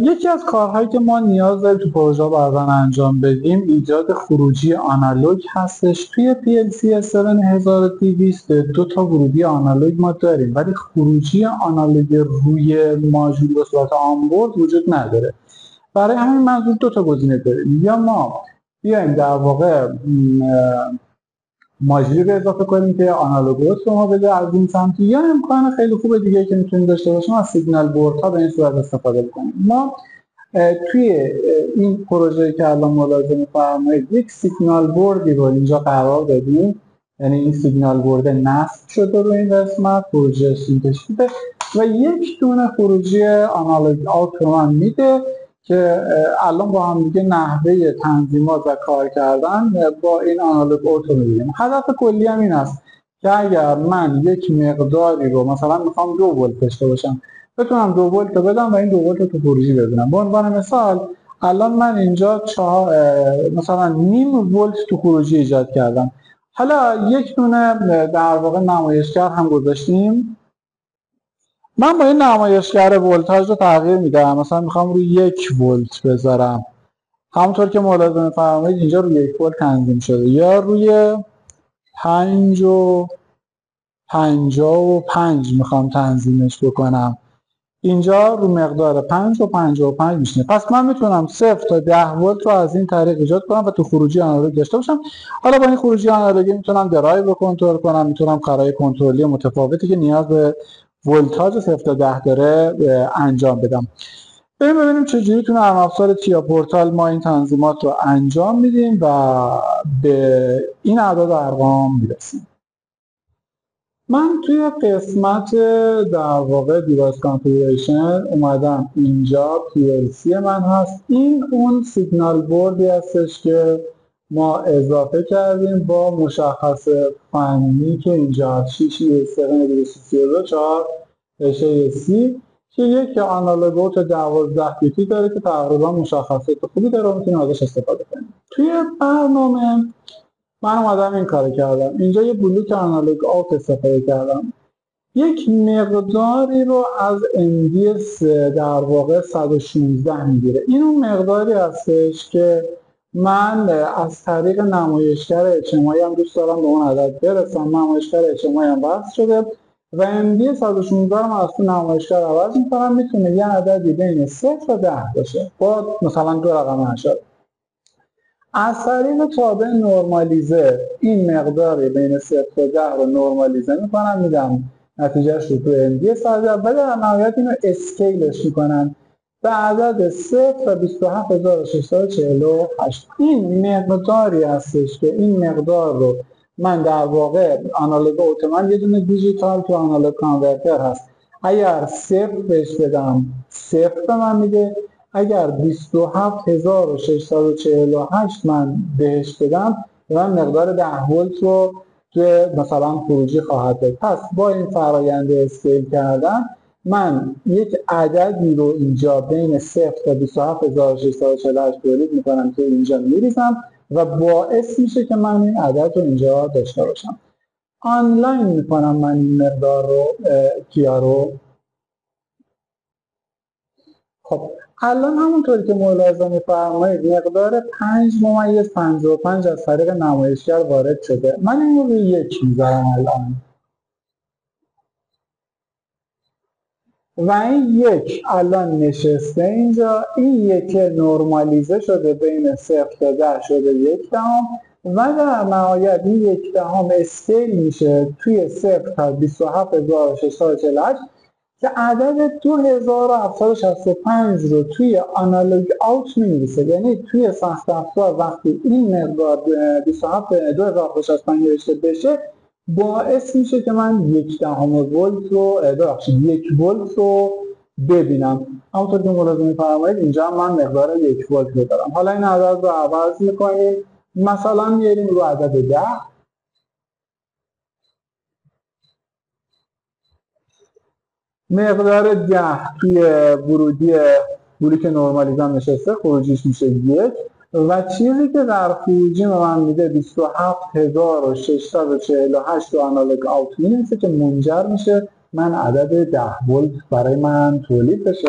یکی از کارهایی که ما نیاز داریم تو پروژه بعداً انجام بدیم ایجاد خروجی آنالوگ هستش. توی PLC 7200 دو تا ورودی آنالوگ ما داریم، ولی خروجی آنالوگ روی ماژول به صورت آنبورد وجود نداره. برای همین منظور دو تا گزینه داریم: یا ما بیایم در واقع ماژولی رو اضافه کنیم که آنالوگ رو ما بده از این سمت، یا امکان خیلی خوب دیگه که میتونیم داشته باشیم از سیگنال بورد ها به این صورت استفاده کنیم. ما توی این پروژه‌ای که الان ملاحظه می‌فرمایید یک سیگنال بوردی رو اینجا قرار دادیم، یعنی این سیگنال بورد نصب شده رو این قسمت پروژه سینتشیده و یک دونه خروجی آنالوگ آوت رو من میده که الان با هم دیگه نحوه تنظیمات و کار کردن با این آنالوگ آوت رو می‌بینیم. هدف کلی هم این است که اگر من یک مقداری رو مثلا میخوام 2 ولت داشته باشم، بتونم 2 ولت بدم و این 2 ولت رو تو خروجی ببینم. به عنوان مثال الان من اینجا مثلا نیم ولت تو خروجی ایجاد کردم. حالا یک دونه در واقع نمایشگر هم گذاشتیم. من با این نمایشگر ولتاژ رو تغییر میدم، مثلا میخوام روی 1 ولت بذارم، همونطور که ملاحظه می‌فرمایید اینجا روی 1 ولت تنظیم شده، یا روی 5 و 55 میخوام تنظیمش بکنم، اینجا رو مقدار 5 و 55 میشینه. پس من میتونم 0 تا 10 ولت رو از این طریق ایجاد کنم و تو خروجی آنالوگ داشته باشم. حالا با این خروجی آنالوگی میتونم درایو رو کنترل کنم، میتونم کارهای کنترلی متفاوتی که نیاز به ولتاژ 0 تا 10 داره انجام بدم. بریم ببینیم چجوری تو نرم افزار تیا پورتال ما این تنظیمات رو انجام میدیم و به این اعداد و ارقام میرسیم. من توی قسمت در واقع دیوایس کانفیگوریشن اومدم اینجا PLC من هست. این اون سیگنال بوردی هستش که ما اضافه کردیم با مشخص فنی که اینجا 6E72324 که یک آنالوگ اوت 12 بیتی داره که تقریبا مشخصات خوبی داره و میتونیم ازش استفاده کنیم. توی برنامه من اومدم این کار کردم، اینجا یه بلوک آنالوگ آوت استفاده کردم، یک مقداری رو از MDS در واقع 116 میگیره. این اون مقداری هستش که من از طریق نمایشگر اجتماعی هم دوست دارم به اون عدد برسم. نمایشگر اجتماعی هم بحث شده و MD 116 رو من از تو نمایشگر عوض میکنم، میتونه یه عددی بین 0 تا 10 باشه با مثلا 2 رقم اشاره. از طریق تابع نرمالیزه این مقداری بین 0 تا 10 رو نرمالیزه میکنم، میدم نتیجهش رو تو MD سازم و در نهایت اینو اسکیلش میکنم به عدد 0 تا 27648. این مقداری هستش که این مقدار رو من در واقع آنالوگ اوت من یه دونه دیجیتال تو آنالوگ کانورتر هست، اگر 0 بهش بدم 0 به من میده، اگر 27648 من بهش بدم به من مقدار 10 ولت رو که مثلا خروجی خواهد داد. پس با این فرآیند اسکیل کردن من یک عددی رو اینجا بین 0 تا 27648 تولید میکنم که اینجا میریزم و باعث میشه که من این عدد رو اینجا داشته باشم. آنلاین میکنم من این مقدار رو کیا رو. خب الان همونطوری که ملاحظه می‌فرمایید مقدار 5/55 از طریق نمایشگر وارد شده. من این رو روی 1 میذارم الان و این 1 الان نشسته اینجا. این 1 نرمالیزه شده بین 0 تا 10 شده 1 دهم و در نهایت این 1 دهم اسکیل میشه توی 0 تا 27648 که عدد 2765 رو توی آنالوگ آوت می‌نویسه. یعنی توی سخت افزار وقتی این مقدار 2765 نوشته بشه باعث میشه که من 1 دهم ولت رو 1 ولت رو ببینم. همونطور که ملاحظه می‌فرمایید اینجا من مقدار 1 ولت رو دارم. حالا این عدد رو عوض می‌کنیم، مثلا میاریم رو عدد 10. مقدار 10 توی ورودی بلوک نرمالیزه نشسته، خروجیش میشه 1 و چیزی که در خروجی به من میده 27648 تو آنالوگ آوت میشه که منجر میشه من عدد 10 ولت برای من تولید بشه.